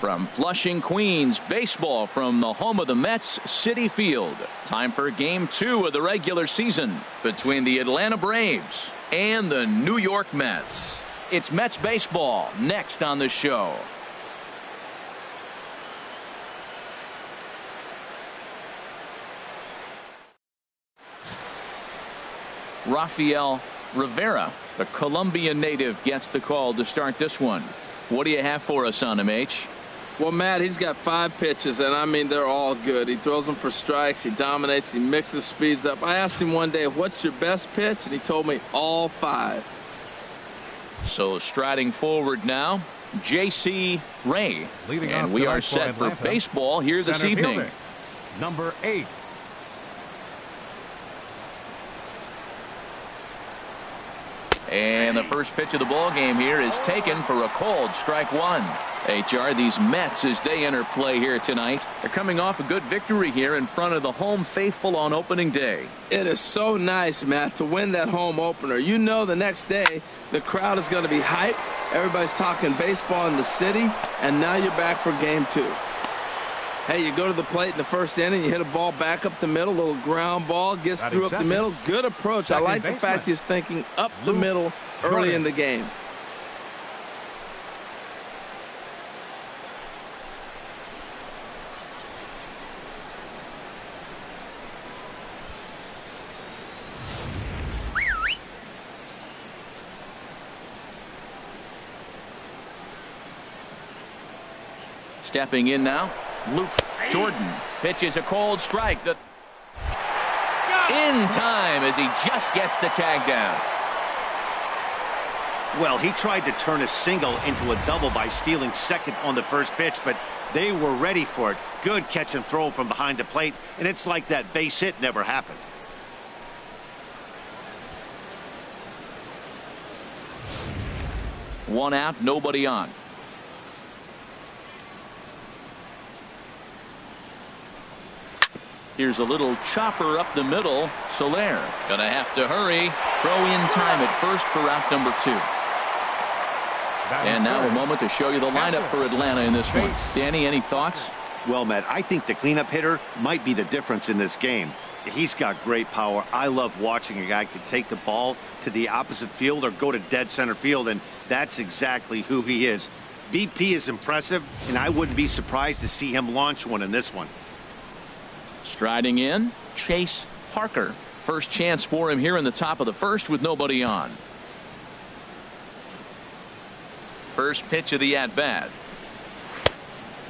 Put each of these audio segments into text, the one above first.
From Flushing, Queens, baseball from the home of the Mets, Citi Field. Time for Game 2 of the regular season between the Atlanta Braves and the New York Mets. It's Mets baseball next on the show. Rafael Rivera, the Colombian native, gets the call to start this one. What do you have for us on him, H? Well, Matt, he's got 5 pitches, and I mean, they're all good. He throws them for strikes. He dominates. He mixes speeds up. I asked him one day, what's your best pitch? And he told me all 5. So striding forward now, J.C. Ray. And we are set for baseball here this evening. Fielder, number 8. And the first pitch of the ball game here is taken for a called strike 1. HR, these Mets, as they enter play here tonight, they're coming off a good victory here in front of the home faithful on opening day. It is so nice, Matt, to win that home opener. You know the next day the crowd is going to be hyped. Everybody's talking baseball in the city, and now you're back for game 2. Hey, you go to the plate in the first inning, you hit a ball back up the middle, a little ground ball, gets through up the middle. Good approach. I like the fact he's thinking up the middle early in the game. Stepping in now, Luke Jordan pitches a cold strike. In time as he just gets the tag down. Well, he tried to turn a single into a double by stealing second on the first pitch, but they were ready for it. Good catch and throw from behind the plate, and it's like that base hit never happened. One out, nobody on. Here's a little chopper up the middle. Soler gonna have to hurry. Throw in time at first for out number 2. And now a moment to show you the lineup for Atlanta in this one. Danny, any thoughts? Well, Matt, I think the cleanup hitter might be the difference in this game. He's got great power. I love watching a guy can take the ball to the opposite field or go to dead center field, and that's exactly who he is. VP is impressive, and I wouldn't be surprised to see him launch one in this one. Striding in, Chase Parker. First chance for him here in the top of the first with nobody on. First pitch of the at-bat.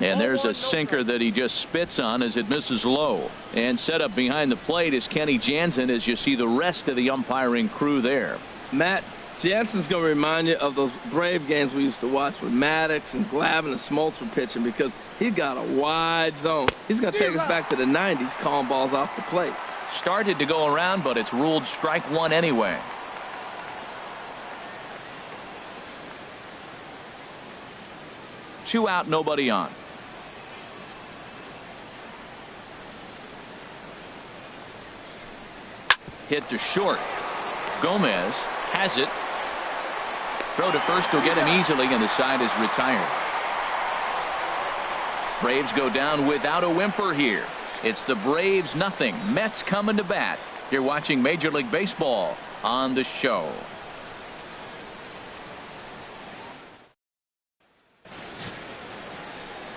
And there's a sinker that he just spits on as it misses low. And set up behind the plate is Kenny Jansen as you see the rest of the umpiring crew there. Matt, Jansen's going to remind you of those Brave games we used to watch with Maddox and Glavine and Smoltz were pitching, because he's got a wide zone. He's going to take us back to the 90s calling balls off the plate. Started to go around, but it's ruled strike 1 anyway. Two out, nobody on. Hit to short. Gomez has it. Throw to first will get him easily, and the side is retired. Braves go down without a whimper here. It's the Braves nothing. Mets coming to bat. You're watching Major League Baseball on the show.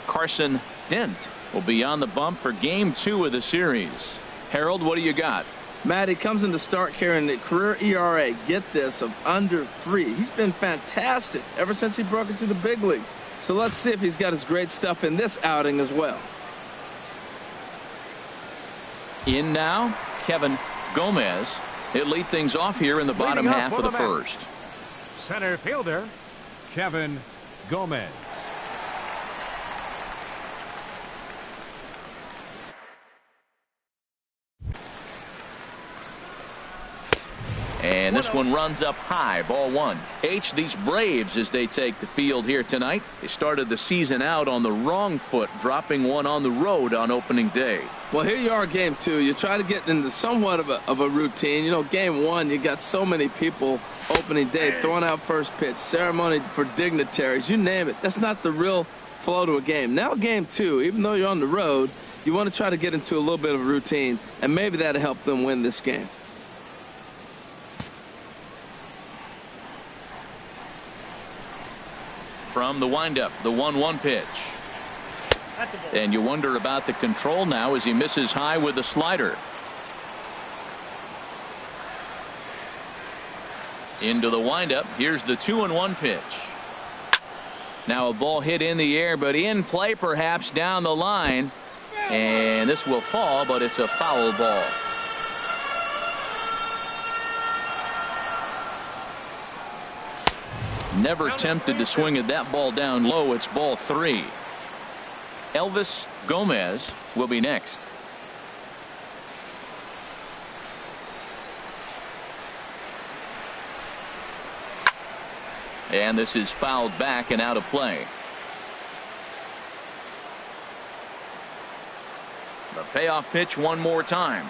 Carson Dent will be on the bump for game 2 of the series. Harold, what do you got? Matt, he comes in to start carrying the career ERA, get this, of under 3. He's been fantastic ever since he broke into the big leagues. So let's see if he's got his great stuff in this outing as well. In now, Kevin Gomez. He'll lead things off here in the bottom half of the first. Center fielder, Kevin Gomez. And this one runs up high, ball 1. H, these Braves, as they take the field here tonight, they started the season out on the wrong foot, dropping one on the road on opening day. Well, here you are, game 2. You try to get into somewhat of a routine. You know, game 1, you got so many people opening day throwing out first pitch, ceremony for dignitaries, you name it. That's not the real flow to a game. Now game 2, even though you're on the road, you want to try to get into a little bit of a routine, and maybe that'll help them win this game. From the windup, the 1-1 pitch. And you wonder about the control now as he misses high with the slider. Into the windup. Here's the 2-1 pitch. Now a ball hit in the air, but in play perhaps down the line. And this will fall, but it's a foul ball. Never tempted to swing at that ball down low. It's ball 3. Elvis Gomez will be next. And this is fouled back and out of play. The payoff pitch one more time.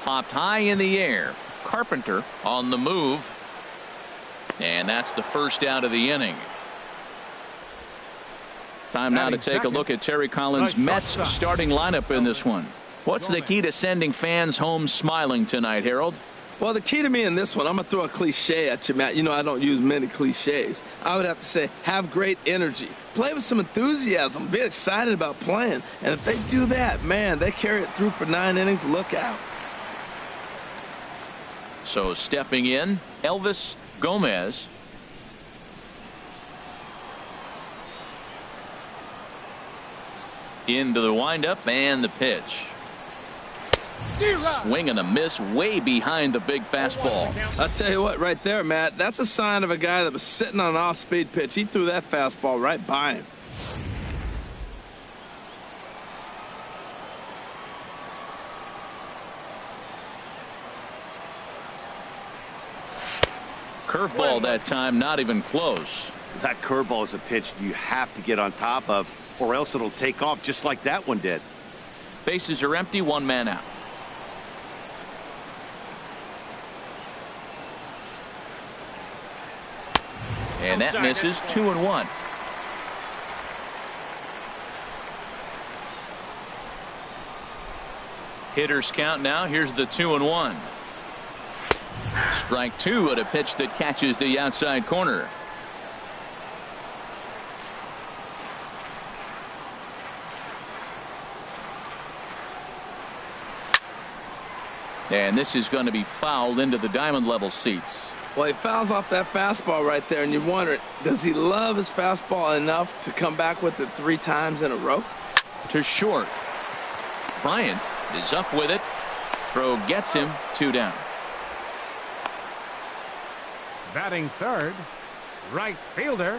Popped high in the air. Carpenter on the move. And that's the first out of the inning. Time now to take a look at Terry Collins' Mets starting lineup in this one. What's the key to sending fans home smiling tonight, Harold? Well, the key to me in this one, I'm going to throw a cliche at you, Matt. You know I don't use many cliches. I would have to say have great energy. Play with some enthusiasm. Be excited about playing. And if they do that, man, they carry it through for 9 innings. Look out. So stepping in, Elvis Gomez. Into the windup and the pitch. Swing and a miss way behind the big fastball. I'll tell you what, right there, Matt, that's a sign of a guy that was sitting on an off-speed pitch. He threw that fastball right by him. Curveball that time, not even close. That curveball is a pitch you have to get on top of, or else it'll take off just like that one did. Bases are empty, 1 man out. And that misses. 2-1. Hitters count now. Here's the 2-1. Strike 2 at a pitch that catches the outside corner. And this is going to be fouled into the diamond level seats. Well, he fouls off that fastball right there, and you wonder, does he love his fastball enough to come back with it 3 times in a row? To short. Bryant is up with it. Throw gets him. 2 down. Batting third, right fielder,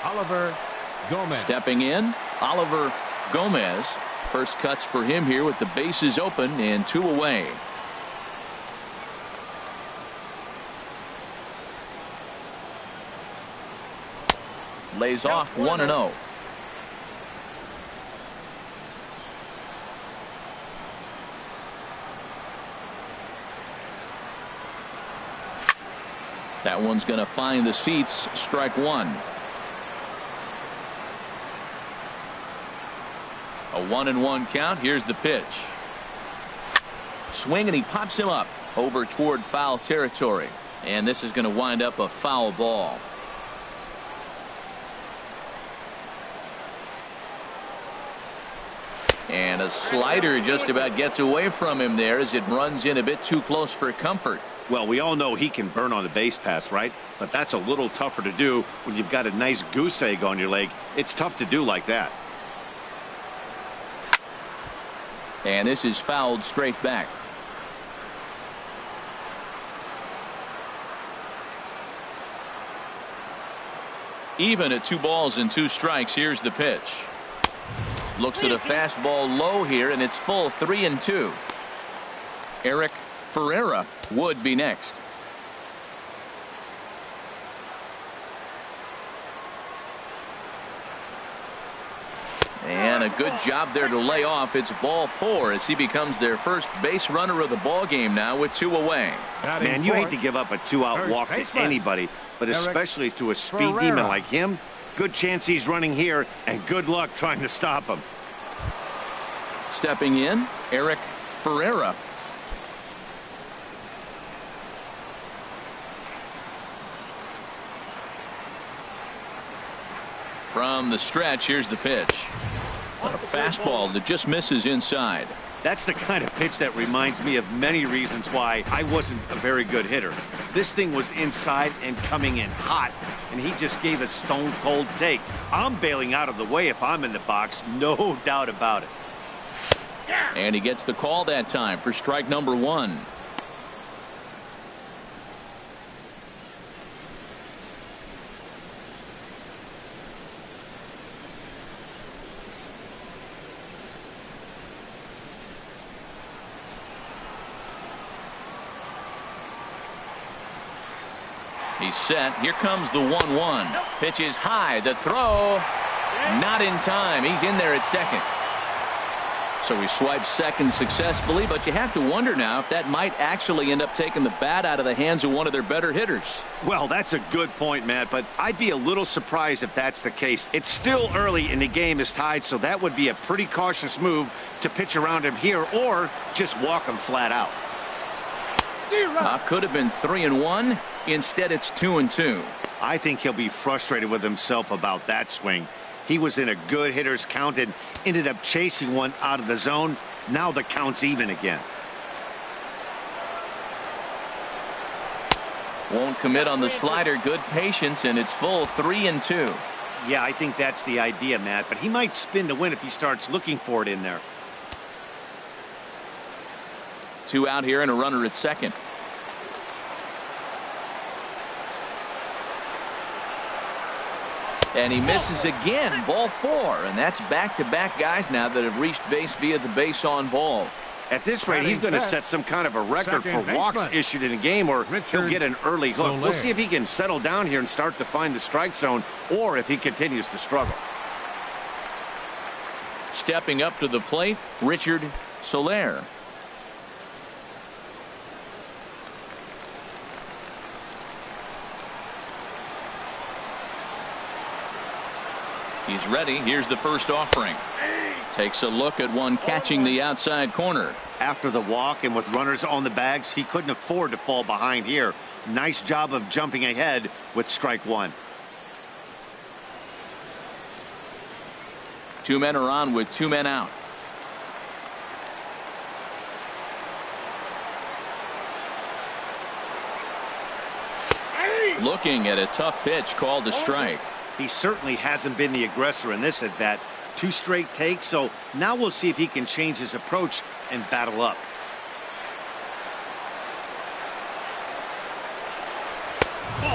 Oliver Gomez. Stepping in, Oliver Gomez. First cuts for him here with the bases open and 2 away. Lays off 1-0. That one's going to find the seats. Strike 1. A 1-1 count. Here's the pitch. Swing, and he pops him up over toward foul territory. And this is going to wind up a foul ball. And a slider just about gets away from him there as it runs in a bit too close for comfort. Well, we all know he can burn on the base pass, right? But that's a little tougher to do when you've got a nice goose egg on your leg. It's tough to do like that. And this is fouled straight back. Even at 2 balls and 2 strikes. Here's the pitch. Looks at a fastball low here, and it's full. 3-2. Eric Ferreira would be next. And a good job there to lay off. It's ball 4 as he becomes their first base runner of the ball game now with 2 away. Man, you hate to give up a 2-out walk to anybody, but especially to a speed demon like him. Good chance he's running here, and good luck trying to stop him. Stepping in, Eric Ferreira. From the stretch, here's the pitch. A fastball that just misses inside. That's the kind of pitch that reminds me of many reasons why I wasn't a very good hitter. This thing was inside and coming in hot, and he just gave a stone-cold take. I'm bailing out of the way if I'm in the box, no doubt about it. And he gets the call that time for strike number 1. He's set. Here comes the 1-1. Pitch is high. The throw. Not in time. He's in there at second. So he swipes second successfully, but you have to wonder now if that might actually end up taking the bat out of the hands of one of their better hitters. Well, that's a good point, Matt, but I'd be a little surprised if that's the case. It's still early and the game is tied, so that would be a pretty cautious move to pitch around him here or just walk him flat out. Could have been 3-1. Instead, it's 2-2. I think he'll be frustrated with himself about that swing. He was in a good hitter's count and ended up chasing one out of the zone. Now the count's even again. Won't commit on the slider. Good patience, and it's full 3-2. Yeah, I think that's the idea, Matt, but he might spin to win if he starts looking for it in there. 2 out here and a runner at second. And he misses again. Ball 4, and that's back-to-back guys now that have reached base via the base on ball. At this rate, he's going to set some kind of a record for walks issued in a game, or he'll get an early hook. We'll see if he can settle down here and start to find the strike zone, or if he continues to struggle. Stepping up to the plate, Richard Soler. He's ready. Here's the first offering. Takes a look at one catching the outside corner. After the walk and with runners on the bags, he couldn't afford to fall behind here. Nice job of jumping ahead with strike 1. 2 men are on with 2 men out. Looking at a tough pitch called a strike. He certainly hasn't been the aggressor in this at bat. 2 straight takes, so now we'll see if he can change his approach and battle up.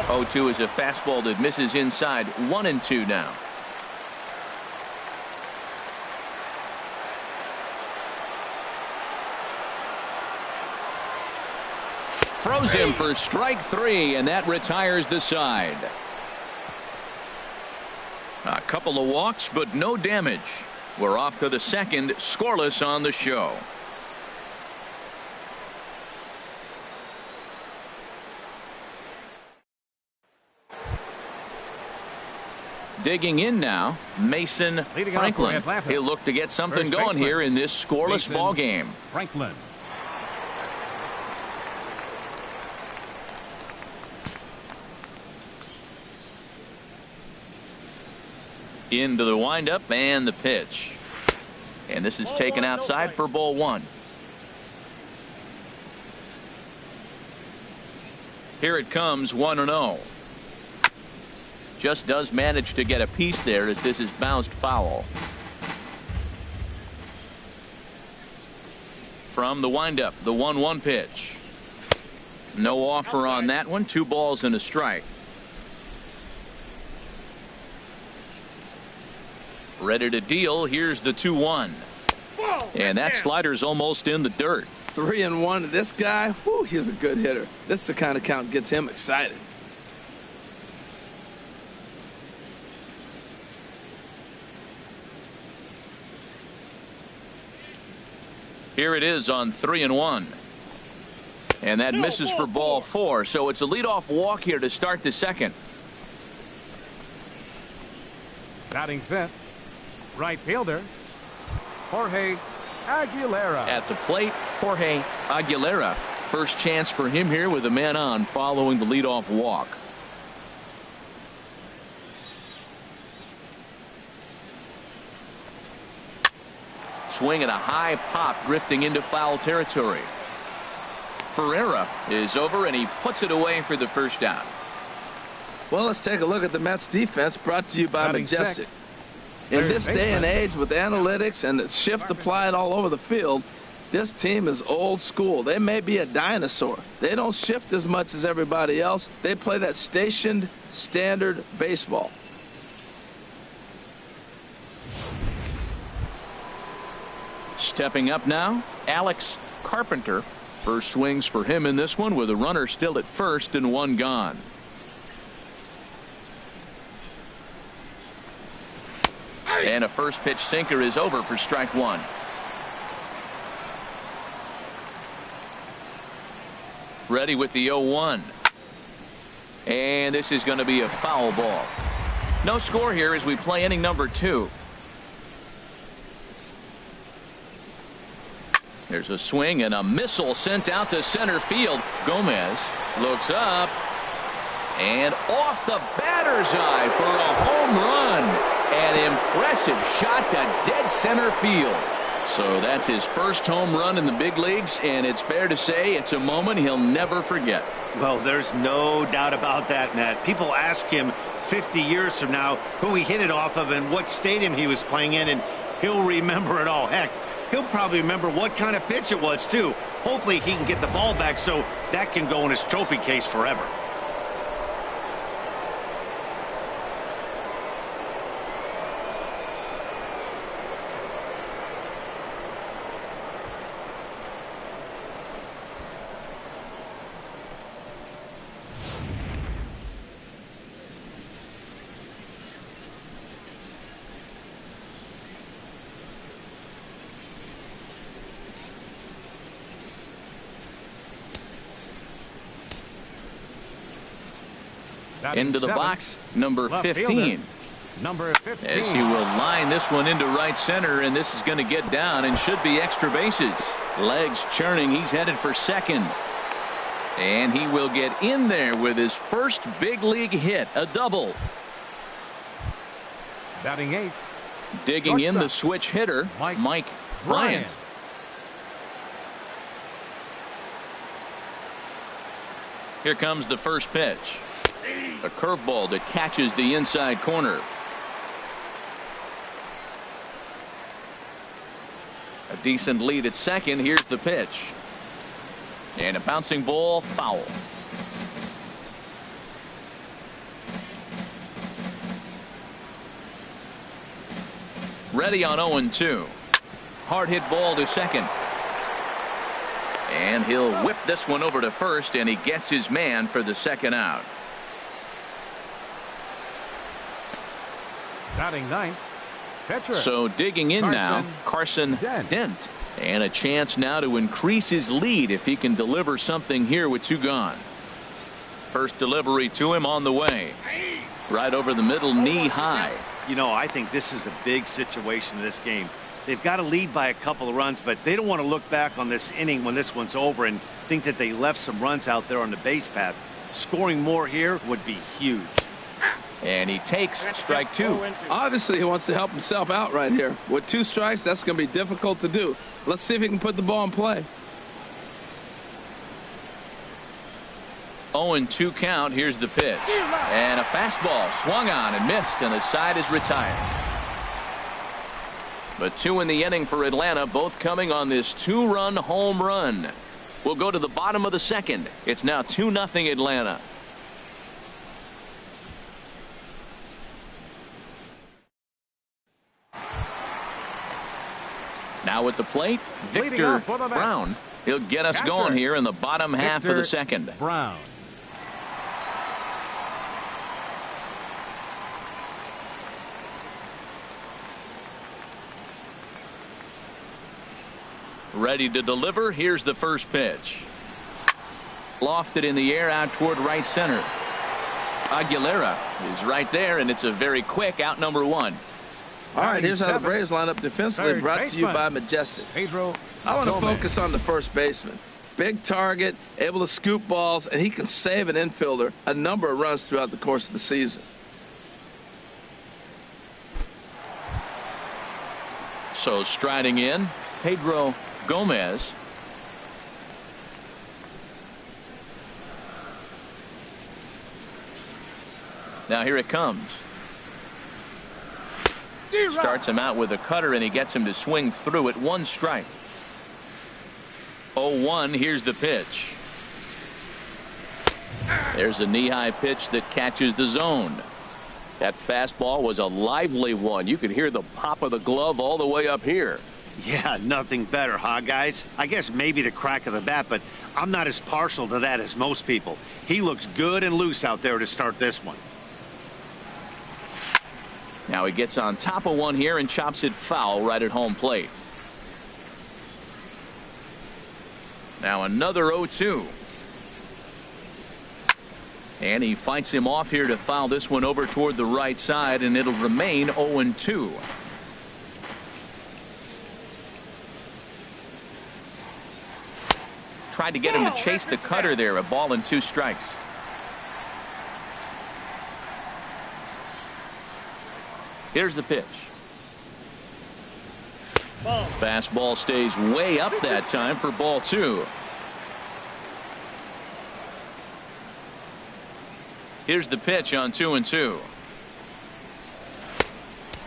Oh, 2 is a fastball that misses inside. 1-2 now. Throws him for strike 3, and that retires the side. A couple of walks, but no damage. We're off to the second, scoreless on the show. Digging in now, Mason Franklin. He'll look to get something going here in this scoreless ball game. Franklin. Into the windup and the pitch. And this is taken outside for ball 1. Here it comes, 1-0. Just does manage to get a piece there as this is bounced foul. From the windup, the 1-1 pitch. No offer on that one. 2 balls and a strike. Ready to deal. Here's the 2-1. And that slider's almost in the dirt. 3-1. This guy, whew, he's a good hitter. This is the kind of count gets him excited. Here it is on 3-1. And that misses for ball 4. So it's a leadoff walk here to start the second. Batting fifth, right fielder, Jorge Aguilera. At the plate, Jorge Aguilera. First chance for him here with a man on following the leadoff walk. Swing and a high pop drifting into foul territory. Ferreira is over and he puts it away for the first out. Well, let's take a look at the Mets defense, brought to you by Batting Majestic. sixth, In third this day and baseman. age with analytics and the shift applied all over the field, this team is old school. They may be a dinosaur. They don't shift as much as everybody else. They play that stationed, standard baseball. Stepping up now, Alex Carpenter. First swings for him in this one with a runner still at first and one gone. And a first pitch sinker is over for strike one. Ready with the 0-1. And this is going to be a foul ball. No score here as we play inning number 2. There's a swing and a missile sent out to center field. Gomez looks up and off the batter's eye for a home run. An impressive shot to dead center field. So that's his first home run in the big leagues, and it's fair to say it's a moment he'll never forget. Well, there's no doubt about that, Matt. People ask him 50 years from now who he hit it off of and what stadium he was playing in, and he'll remember it all. Heck, he'll probably remember what kind of pitch it was, too. Hopefully he can get the ball back so that can go in his trophy case forever. Batting Into the seventh, box, number left 15. fielder, number 15. As he will line this one into right center, and this is going to get down and should be extra bases. Legs churning, he's headed for second. And he will get in there with his first big league hit, a double. Batting eighth, Digging in the shortstop, switch hitter, Mike Bryant. Here comes the first pitch. A curveball that catches the inside corner. A decent lead at second. Here's the pitch. And a bouncing ball, foul. Ready on 0-2. Hard hit ball to second. And he'll whip this one over to first, and he gets his man for the second out. Batting ninth, pitcher. So digging in now, Carson Dent. And a chance now to increase his lead if he can deliver something here with 2 gone. First delivery to him on the way. Right over the middle, knee high. You know, I think this is a big situation in this game. They've got to lead by a couple of runs, but they don't want to look back on this inning when this one's over and think that they left some runs out there on the base path. Scoring more here would be huge. And he takes strike 2. Obviously, he wants to help himself out right here. With 2 strikes, that's going to be difficult to do. Let's see if he can put the ball in play. 0-2 count. Here's the pitch. And a fastball swung on and missed, and the side is retired. But 2 in the inning for Atlanta, both coming on this 2-run home run. We'll go to the bottom of the second. It's now 2-0 Atlanta. Now at the plate, Victor Brown. He'll get us going here in the bottom half of the second. Brown. Ready to deliver. Here's the first pitch. Lofted in the air out toward right center. Aguilera is right there, and it's a very quick out number one. All right, here's how the Braves line up defensively, brought to you by Majestic. Pedro. I want to Gomez. focus on the first baseman. Big target, able to scoop balls, and he can save an infielder a number of runs throughout the course of the season. So striding in, Pedro Gomez. Now here it comes. Starts him out with a cutter, and he gets him to swing through it. One strike. 0-1. Here's the pitch. There's a knee-high pitch that catches the zone. That fastball was a lively one. You could hear the pop of the glove all the way up here. Yeah, nothing better, huh, guys? I guess maybe the crack of the bat, but I'm not as partial to that as most people. He looks good and loose out there to start this one. Now he gets on top of one here and chops it foul right at home plate. Now another 0-2. And he fights him off here to foul this one over toward the right side, and it'll remain 0-2. Tried to get him to chase the cutter there. A ball and 2 strikes. Here's the pitch. Fastball stays way up that time for ball 2. Here's the pitch on 2-2.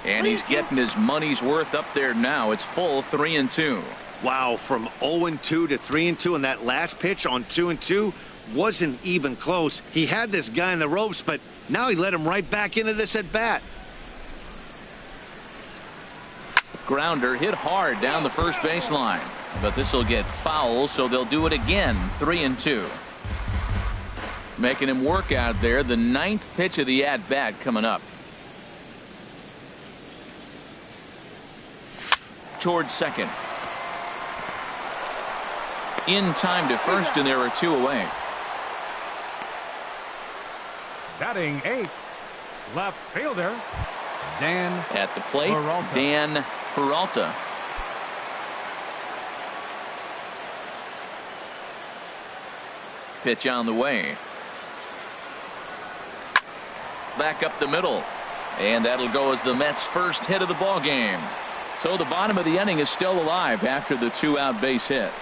And he's getting his money's worth up there now. It's full 3-2. Wow, from 0-2 to 3-2, and that last pitch on 2-2 wasn't even close. He had this guy in the ropes, but now he let him right back into this at bat. Grounder hit hard down the first baseline, but this will get foul, so they'll do it again. 3-2. Making him work out there. The 9th pitch of the at bat coming up. Towards second. In time to first, and there are 2 away. Batting 8th, left fielder Dan At the plate, Peralta. Dan Peralta. Pitch on the way. Back up the middle, and that'll go as the Mets' first hit of the ball game. So the bottom of the inning is still alive after the 2-out base hit.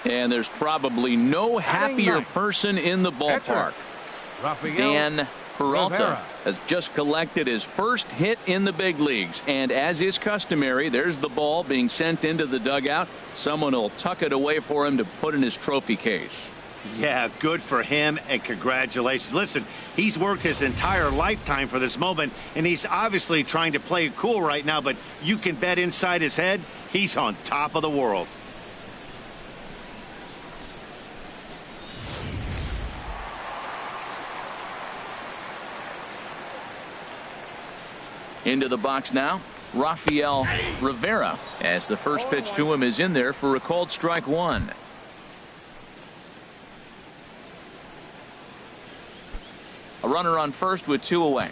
And there's probably no happier person in the ballpark. Dan Peralta Rivera has just collected his first hit in the big leagues, and as is customary, there's the ball being sent into the dugout. Someone will tuck it away for him to put in his trophy case. Yeah, good for him, and congratulations. Listen, he's worked his entire lifetime for this moment, and he's obviously trying to play it cool right now, but you can bet inside his head, he's on top of the world. Into the box now, Rafael Rivera, as the first pitch to him is in there for a called strike 1. A runner on first with 2 away.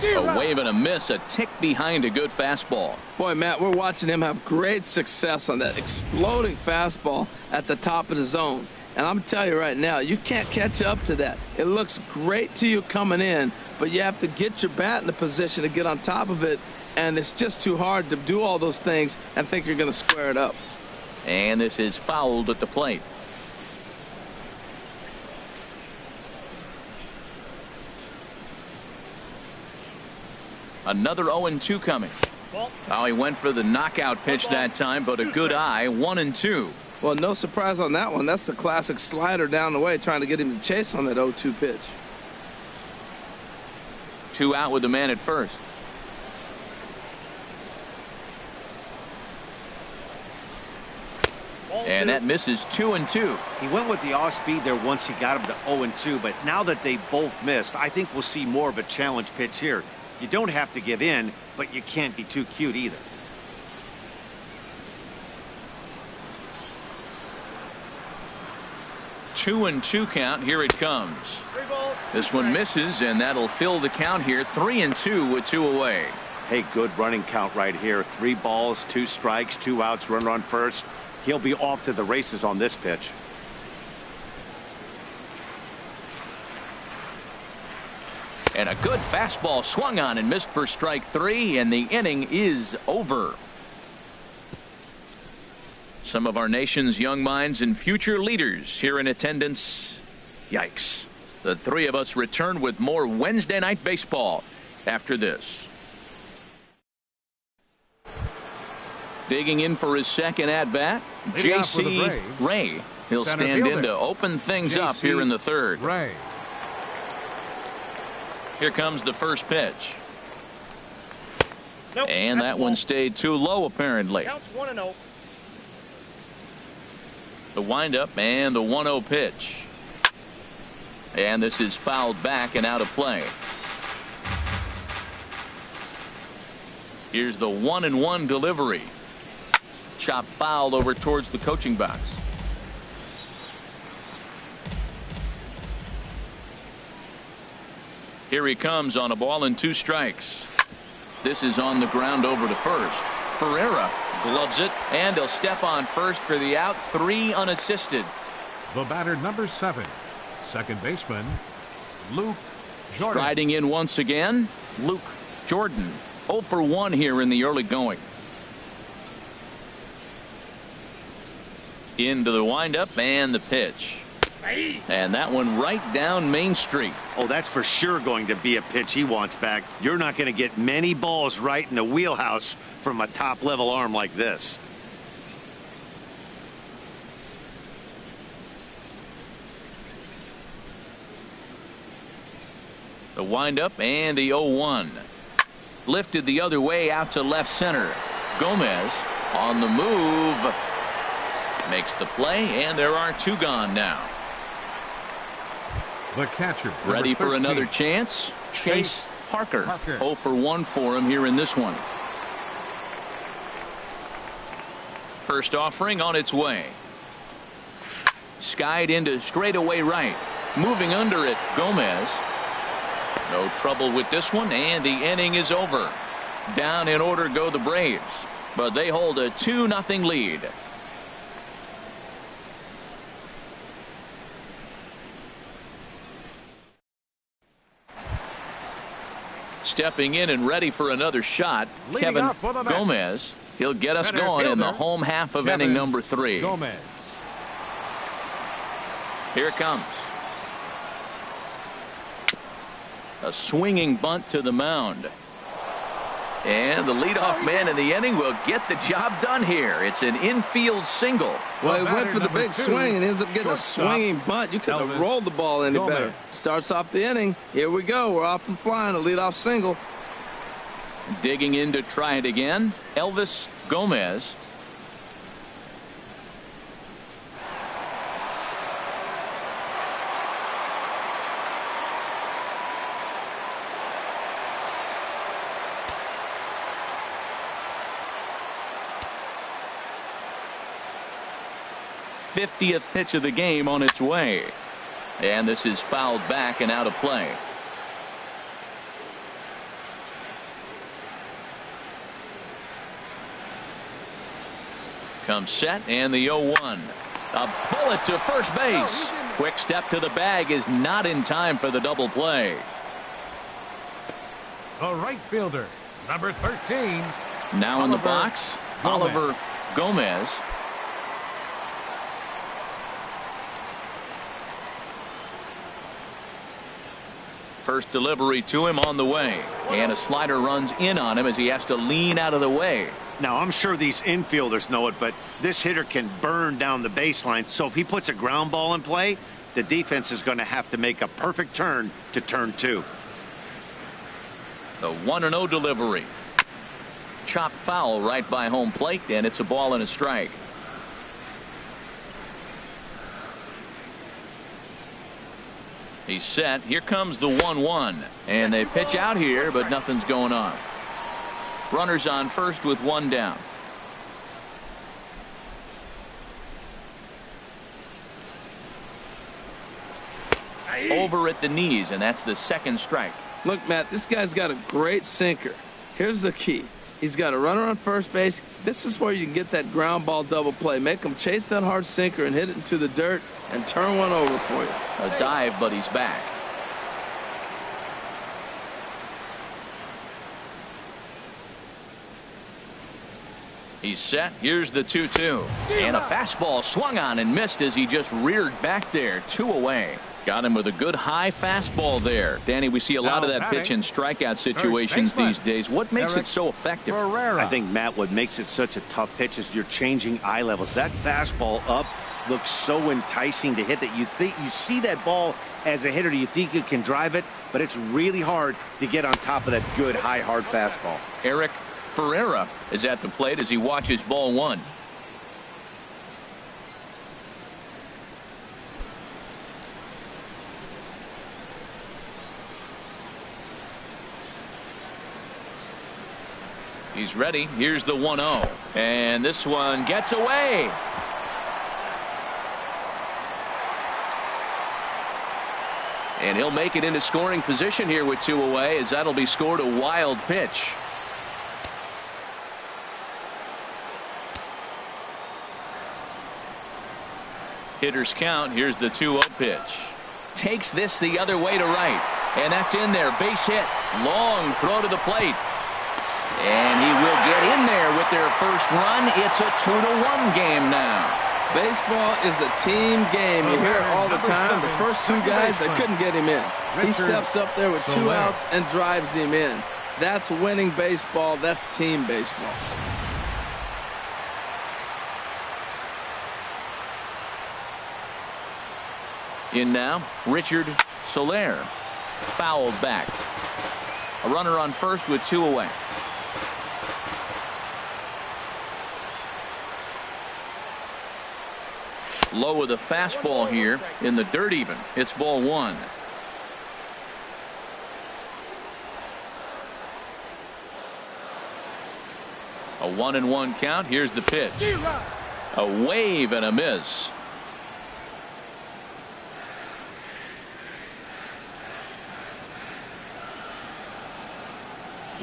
A wave and a miss, a tick behind a good fastball. Boy, Matt, we're watching him have great success on that exploding fastball at the top of the zone. And I'm telling you right now, you can't catch up to that. It looks great to you coming in, but you have to get your bat in the position to get on top of it, and it's just too hard to do all those things and think you're going to square it up. And this is fouled at the plate. Another 0-2 coming. Oh, he went for the knockout pitch that time, but a good eye. 1-2. Well, no surprise on that one. That's the classic slider down the way, trying to get him to chase on that 0-2 pitch. 2 out with the man at first. And that misses. 2-2. He went with the off speed there once he got him to 0-2, but now that they both missed, I think we'll see more of a challenge pitch here. You don't have to give in, but you can't be too cute either. 2-2 count. Here it comes. This one misses, and that'll fill the count here. 3-2 with 2 away. Hey, good running count right here. 3 balls, 2 strikes, 2 outs, runner on first. He'll be off to the races on this pitch. And a good fastball swung on and missed for strike 3, and the inning is over. Some of our nation's young minds and future leaders here in attendance. Yikes. The 3 of us return with more Wednesday Night Baseball after this. Digging in for his second at-bat, J.C. Ray. He'll stand in to open things up here in the third. Ray. Here comes the first pitch. Nope, and that one stayed too low, apparently. Counts 1-0. The windup and the 1-0 pitch. And this is fouled back and out of play. Here's the 1-1 delivery. Chop fouled over towards the coaching box. Here he comes on a ball and 2 strikes. This is on the ground over to first. Ferreira gloves it, and he'll step on first for the out. 3 unassisted. The batter, number 7, second baseman, Luke Jordan. Striding in once again, Luke Jordan. 0 for 1 here in the early going. Into the windup and the pitch. And that one right down Main Street. Oh, that's for sure going to be a pitch he wants back. You're not going to get many balls right in the wheelhouse from a top-level arm like this. The windup and the 0-1. Lifted the other way out to left center. Gomez on the move. Makes the play, and there are 2 gone now. The catcher, ready for 13. another chance. Chase Parker. 0 for 1 for him here in this one. First offering on its way. Skied into straightaway right. Moving under it, Gomez. No trouble with this one, and the inning is over. Down in order go the Braves, but they hold a 2-0 lead. Stepping in and ready for another shot, Kevin Gomez. He'll get us going in the home half of inning number 3. Gomez. Here it comes. A swinging bunt to the mound. And the leadoff man in the inning will get the job done here. It's an infield single. Well, he went for the big swing and ends up getting a swinging bunt. You couldn't have rolled the ball any better. Starts off the inning. Here we go. We're off and flying. A leadoff single. Digging in to try it again, Elvis Gomez. '50th pitch of the game on its way, and this is fouled back and out of play. Comes set, and the 0-1. A bullet to first base. Quick step to the bag is not in time for the double play. The right fielder, number 13. Now in the box, Oliver Gomez. First delivery to him on the way, and a slider runs in on him as he has to lean out of the way. Now, I'm sure these infielders know it, but this hitter can burn down the baseline. So if he puts a ground ball in play, the defense is going to have to make a perfect turn to turn 2. The 1-0 delivery. Chop foul right by home plate, and it's a ball and a strike. He's set. Here comes the 1-1, and they pitch out here, but nothing's going on. Runners on first with 1 down. over at the knees, and that's the second strike. Look, Matt, this guy's got a great sinker. Here's the key. He's got a runner on first base. This is where you can get that ground ball double play. Make him chase that hard sinker and hit it into the dirt and turn one over for you. A dive, but he's back. He's set. Here's the 2-2. And a fastball swung on and missed as he just reared back there. 2 away. Got him with a good high fastball there. Danny, we see a lot of that pitch in strikeout situations these days. What makes it so effective? I think, Matt, what makes it such a tough pitch is you're changing eye levels. That fastball up looks so enticing to hit that you see that ball as a hitter. You think you can drive it, but it's really hard to get on top of that good high hard fastball. Eric Ferreira is at the plate as he watches ball 1. He's ready. Here's the 1-0. And this one gets away. And he'll make it into scoring position here with 2 away, as that'll be scored. A wild pitch. Hitters count. Here's the 2-0 pitch. Takes this the other way to right. And that's in there. Base hit. Long throw to the plate. And he will get in there with their first run. It's a 2-1 game now. Baseball is a team game. You hear it all the time. The first 2 guys, they couldn't get him in. He steps up there with 2 outs and drives him in. That's winning baseball. That's team baseball. In now, Richard Soler. Fouled back. A runner on first with 2 away. Low with a fastball here in the dirt even. It's ball 1. A 1-1 count. Here's the pitch. A wave and a miss.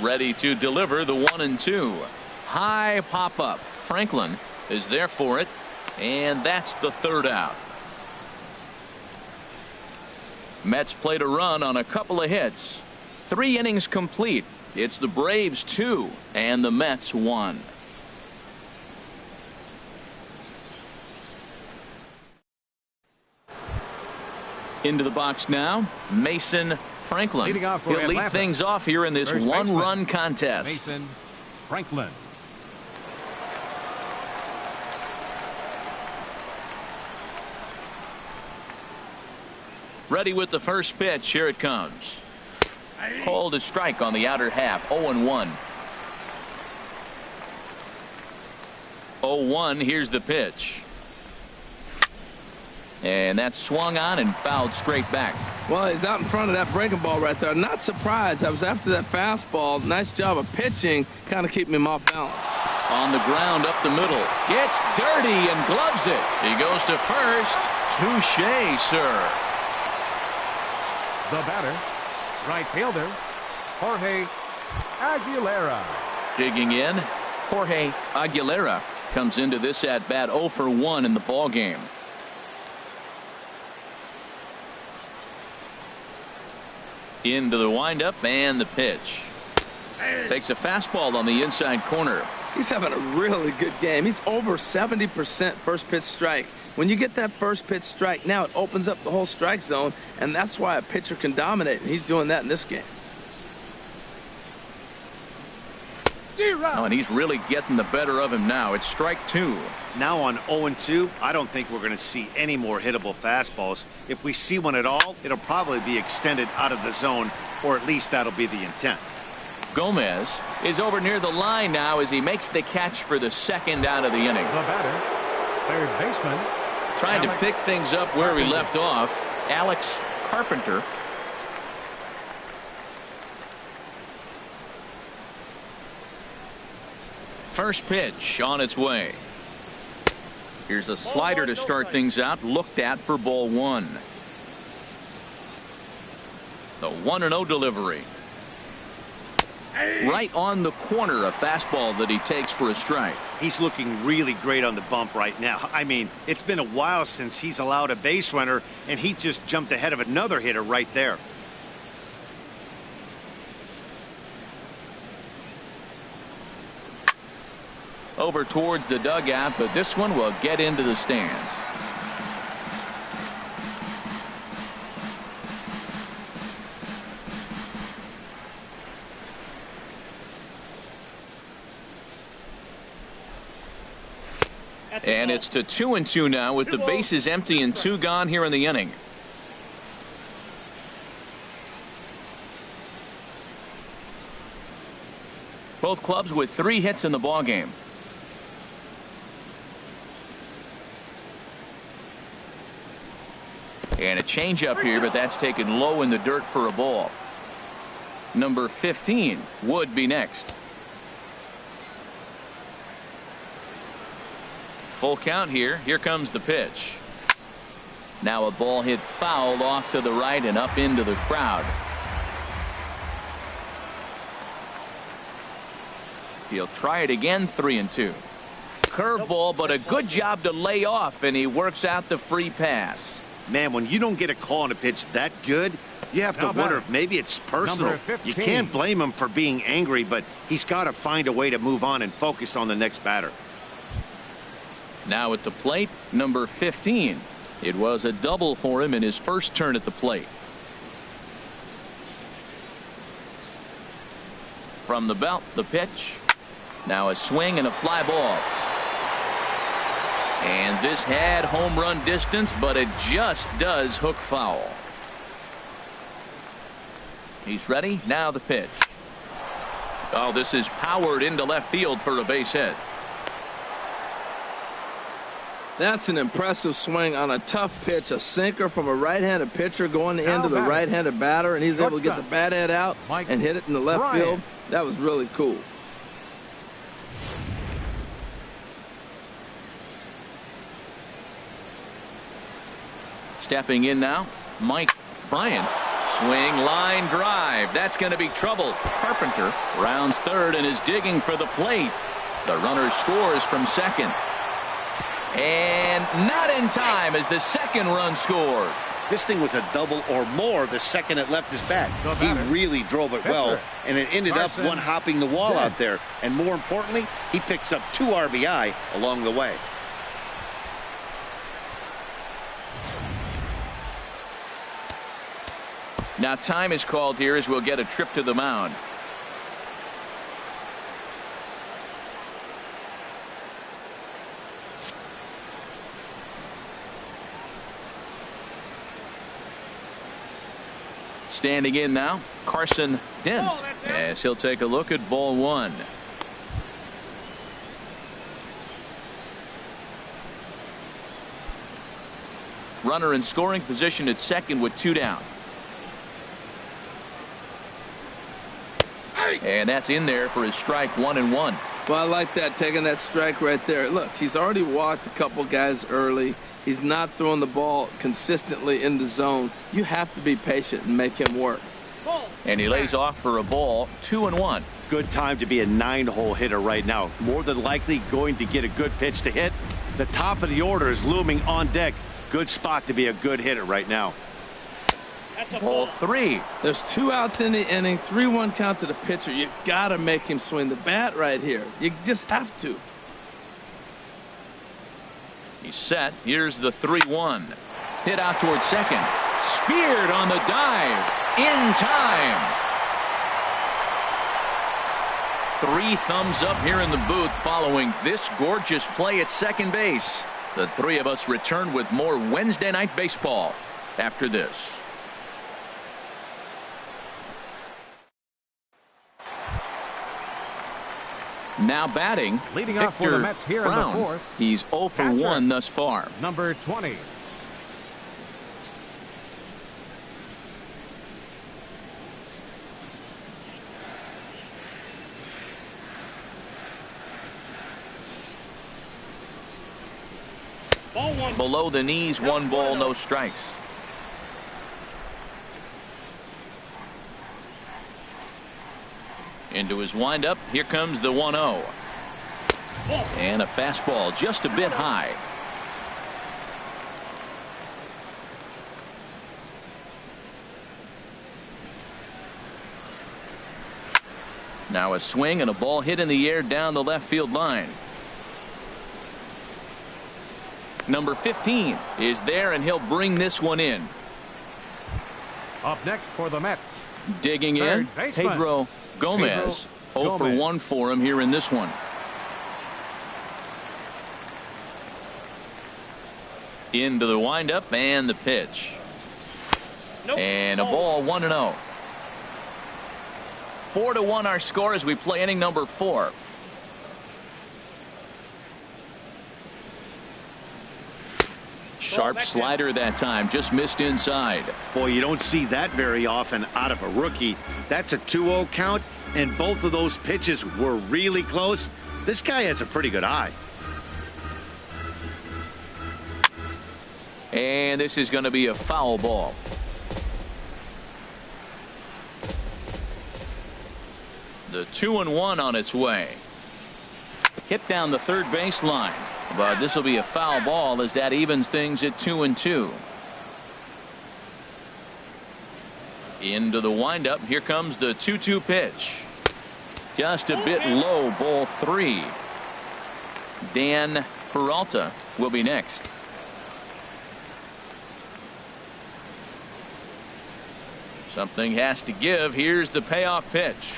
Ready to deliver the 1-2. High pop up. Franklin is there for it. And that's the 3rd out. Mets played a run on a couple of hits. 3 innings complete. It's the Braves 2 and the Mets 1. Into the box now, Mason Franklin. He'll lead things off here in this 1-run contest. Mason Franklin. Ready with the first pitch. Here it comes. Called a strike on the outer half. 0-1. 0-1. Here's the pitch. And that's swung on and fouled straight back. Well, he's out in front of that breaking ball right there. Not surprised. I was after that fastball. Nice job of pitching, kind of keeping him off balance. On the ground up the middle. Gets dirty and gloves it. He goes to first. Touche, sir. The batter, right fielder, Jorge Aguilera. Digging in, Jorge Aguilera comes into this at bat 0 for 1 in the ball game. Into the windup and the pitch. Takes a fastball on the inside corner. He's having a really good game. He's over 70% first pitch strike. When you get that first pitch strike, now it opens up the whole strike zone, and that's why a pitcher can dominate, and he's doing that in this game. Oh, and he's really getting the better of him now. It's strike 2. Now on 0-2, I don't think we're going to see any more hittable fastballs. If we see one at all, it'll probably be extended out of the zone, or at least that'll be the intent. Gomez is over near the line now as he makes the catch for the 2nd out of the inning. The batter, third baseman, trying to pick things up where we left off. Alex Carpenter. First pitch on its way. Here's a slider to start things out. Looked at for ball 1. The 1-0 delivery. Right on the corner, a fastball that he takes for a strike. He's looking really great on the bump right now. I mean, it's been a while since he's allowed a base runner, and he just jumped ahead of another hitter right there. Over towards the dugout, but this one will get into the stands. And it's to 2-2 now with the bases empty and 2 gone here in the inning. Both clubs with 3 hits in the ballgame. And a changeup here, but that's taken low in the dirt for a ball. Number 15 would be next. Full count here. Here comes the pitch. Now a ball hit foul off to the right and up into the crowd. He'll try it again. 3-2. Curveball, but a good job to lay off, and he works out the free pass. Man, when you don't get a call on a pitch that good, you have to wonder if maybe it's personal. You can't blame him for being angry, but he's got to find a way to move on and focus on the next batter. Now at the plate, number 15. It was a double for him in his first turn at the plate. From the belt, the pitch. Now a swing and a fly ball. And this had home run distance, but it just does hook foul. He's ready. Now the pitch. Oh, this is powered into left field for a base hit. That's an impressive swing on a tough pitch, a sinker from a right-handed pitcher going into the right-handed batter, and he's able to get the bat head out and hit it in the left field. That was really cool. Stepping in now, Mike Bryant. Swing, line drive. That's going to be trouble. Carpenter rounds third and is digging for the plate. The runner scores from second. And not in time as the second run scores. This thing was a double or more the second it left his bat. He really drove it well, and it ended up one hopping the wall out there. And more importantly, he picks up 2 RBI along the way. Now time is called here as we'll get a trip to the mound. Standing in now, Carson Dent, as he'll take a look at ball 1. Runner in scoring position at second with 2 down. And that's in there for his strike 1-1. Well, I like that, taking that strike right there. Look, he's already walked a couple guys early. He's not throwing the ball consistently in the zone. You have to be patient and make him work. And he lays off for a ball. 2-1. Good time to be a 9-hole hitter right now. More than likely going to get a good pitch to hit. The top of the order is looming on deck. Good spot to be a good hitter right now. Ball 3. There's 2 outs in the inning, 3-1 count to the pitcher. You got to make him swing the bat right here. You just have to. He's set. Here's the 3-1. Hit out towards second. Speared on the dive. In time. 3 thumbs up here in the booth following this gorgeous play at second base. The 3 of us return with more Wednesday Night Baseball after this. Now batting, leading off for the Mets here in the fourth. He's 0 for 1 thus far. Number 20. Below the knees, 1 ball, no strikes. Into his windup, here comes the 1-0. And a fastball just a bit high. Now a swing and a ball hit in the air down the left field line. Number 15 is there, and he'll bring this one in. Up next for the Mets, digging in, Pedro Gomez. 0 for 1 for him here in this one. Into the windup and the pitch. And a ball, 1-0. 4-1 our score as we play inning number 4. Sharp slider that time, just missed inside. Boy, you don't see that very often out of a rookie. That's a 2-0 count, and both of those pitches were really close. This guy has a pretty good eye. And this is going to be a foul ball. The 2-1 on its way. Hit down the third base line. But this will be a foul ball as that evens things at 2-2. Into the windup. Here comes the 2-2 pitch. Just a bit low, ball 3. Dan Peralta will be next. Something has to give. Here's the payoff pitch.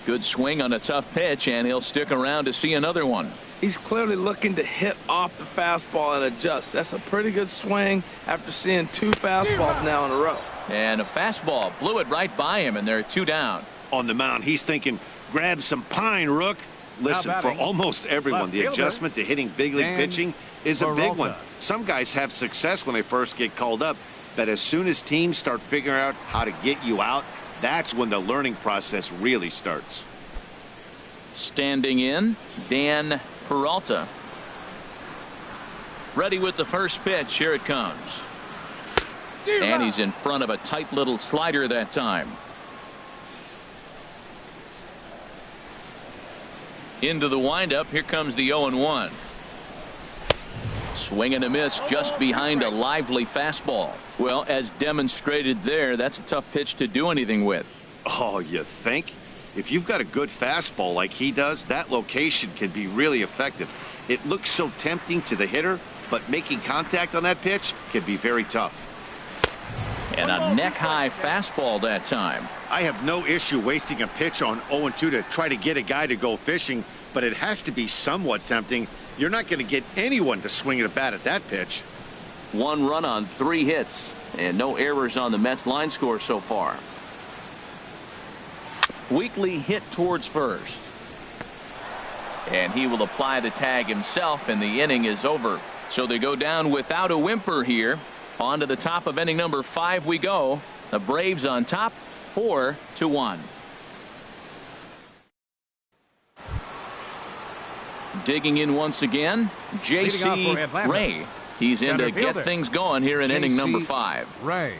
Good swing on a tough pitch, and he'll stick around to see another one. He's clearly looking to hit off the fastball and adjust. That's a pretty good swing after seeing 2 fastballs now in a row. And a fastball blew it right by him, and they're 2 down. On the mound, he's thinking, grab some pine, Rook. Listen, for almost everyone, the adjustment to hitting big league pitching is a big one. Some guys have success when they first get called up, but as soon as teams start figuring out how to get you out, that's when the learning process really starts. Standing in, Dan Peralta. Ready with the first pitch. Here it comes. And he's in front of a tight little slider that time. Into the windup. Here comes the 0-1. Swing and a miss just behind a lively fastball. Well, as demonstrated there, that's a tough pitch to do anything with. Oh, you think? If you've got a good fastball like he does, that location can be really effective. It looks so tempting to the hitter, but making contact on that pitch can be very tough. And a neck-high fastball that time. I have no issue wasting a pitch on 0-2 to try to get a guy to go fishing, but it has to be somewhat tempting. You're not going to get anyone to swing at a bat at that pitch. 1 run on 3 hits, and no errors on the Mets line score so far. Weekly hit towards first. And he will apply the tag himself, and the inning is over. So they go down without a whimper here. On to the top of inning number 5 we go. The Braves on top, 4-1. Digging in once again, J.C. Ray. He's in to get things going here in inning number 5. Ray.